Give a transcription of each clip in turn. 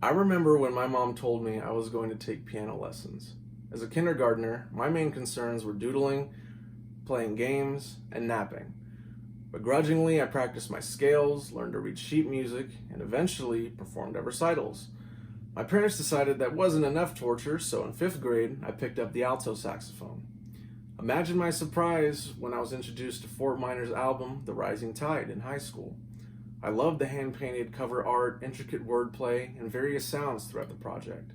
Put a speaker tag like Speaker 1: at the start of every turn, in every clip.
Speaker 1: I remember when my mom told me I was going to take piano lessons. As a kindergartner, my main concerns were doodling, playing games, and napping. Begrudgingly, I practiced my scales, learned to read sheet music, and eventually performed at recitals. My parents decided that wasn't enough torture, so in 5th grade, I picked up the alto saxophone. Imagine my surprise when I was introduced to Fort Minor's album, The Rising Tide, in high school. I loved the hand-painted cover art, intricate wordplay, and various sounds throughout the project.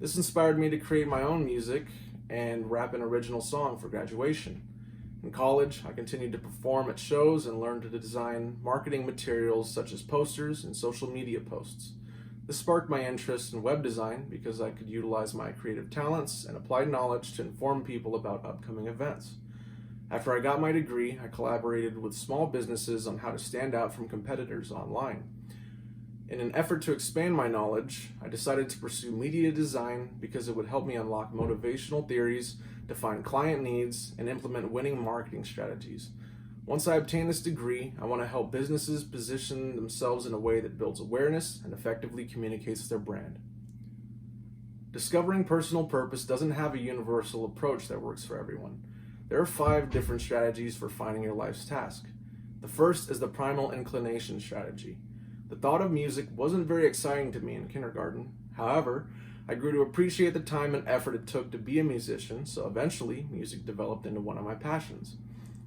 Speaker 1: This inspired me to create my own music and rap an original song for graduation. In college, I continued to perform at shows and learned to design marketing materials such as posters and social media posts. This sparked my interest in web design because I could utilize my creative talents and applied knowledge to inform people about upcoming events. After I got my degree, I collaborated with small businesses on how to stand out from competitors online. In an effort to expand my knowledge, I decided to pursue media design because it would help me unlock motivational theories, define client needs, and implement winning marketing strategies. Once I obtain this degree, I want to help businesses position themselves in a way that builds awareness and effectively communicates their brand. Discovering personal purpose doesn't have a universal approach that works for everyone. There are 5 different strategies for finding your life's task. The first is the Primal Inclination Strategy. The thought of music wasn't very exciting to me in kindergarten. However, I grew to appreciate the time and effort it took to be a musician, so eventually music developed into one of my passions.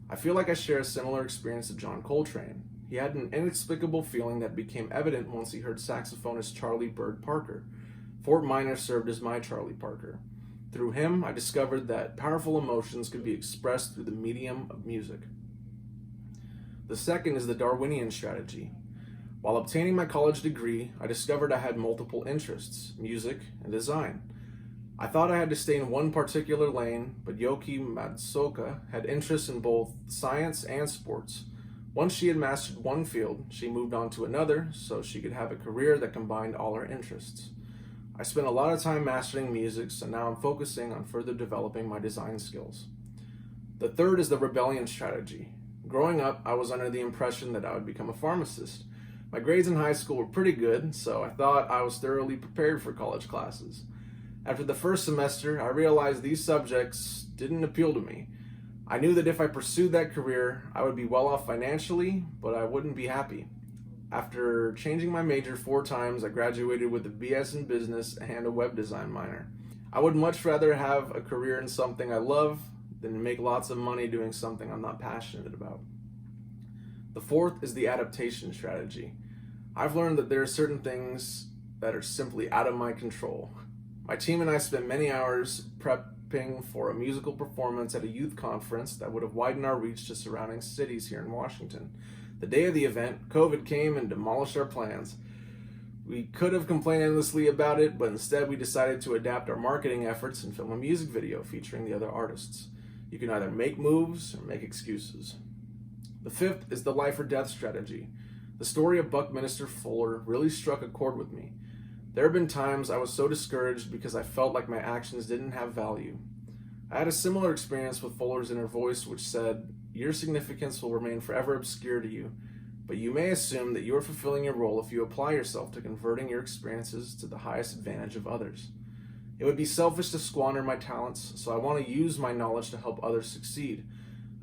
Speaker 1: I feel like I share a similar experience to John Coltrane. He had an inexplicable feeling that became evident once he heard saxophonist Charlie Bird Parker. Fort Minor served as my Charlie Parker. Through him, I discovered that powerful emotions could be expressed through the medium of music. The second is the Darwinian Strategy. While obtaining my college degree, I discovered I had multiple interests, music and design. I thought I had to stay in one particular lane, but Yoki Matsuoka had interests in both science and sports. Once she had mastered one field, she moved on to another so she could have a career that combined all her interests. I spent a lot of time mastering music, so now I'm focusing on further developing my design skills. The third is the Rebellion Strategy. Growing up, I was under the impression that I would become a pharmacist. My grades in high school were pretty good, so I thought I was thoroughly prepared for college classes. After the first semester, I realized these subjects didn't appeal to me. I knew that if I pursued that career, I would be well off financially, but I wouldn't be happy. After changing my major 4 times, I graduated with a BS in business and a web design minor. I would much rather have a career in something I love than make lots of money doing something I'm not passionate about. The fourth is the Adaptation Strategy. I've learned that there are certain things that are simply out of my control. My team and I spent many hours prepping for a musical performance at a youth conference that would have widened our reach to surrounding cities here in Washington. The day of the event, COVID came and demolished our plans. We could have complained endlessly about it, but instead we decided to adapt our marketing efforts and film a music video featuring the other artists. You can either make moves or make excuses. The fifth is the life or death strategy. The story of Buckminster Fuller really struck a chord with me. There have been times I was so discouraged because I felt like my actions didn't have value. I had a similar experience with Fuller's inner voice, which said, "Your significance will remain forever obscure to you, but you may assume that you are fulfilling your role if you apply yourself to converting your experiences to the highest advantage of others." It would be selfish to squander my talents, so I want to use my knowledge to help others succeed.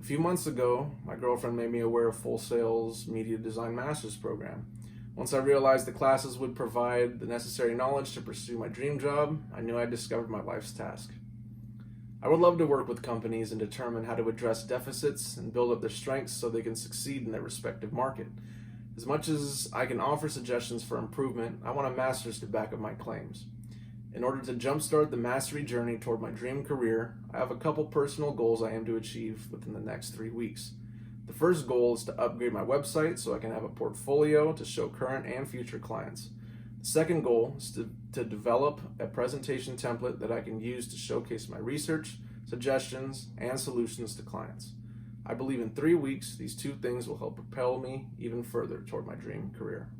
Speaker 1: A few months ago, my girlfriend made me aware of Full Sail's Media Design Master's program. Once I realized the classes would provide the necessary knowledge to pursue my dream job, I knew I had discovered my life's task. I would love to work with companies and determine how to address deficits and build up their strengths so they can succeed in their respective market. As much as I can offer suggestions for improvement, I want a master's to back up my claims. In order to jumpstart the mastery journey toward my dream career, I have a couple personal goals I aim to achieve within the next 3 weeks. The first goal is to upgrade my website so I can have a portfolio to show current and future clients. The second goal is to develop a presentation template that I can use to showcase my research, suggestions, and solutions to clients. I believe in 3 weeks, these 2 things will help propel me even further toward my dream career.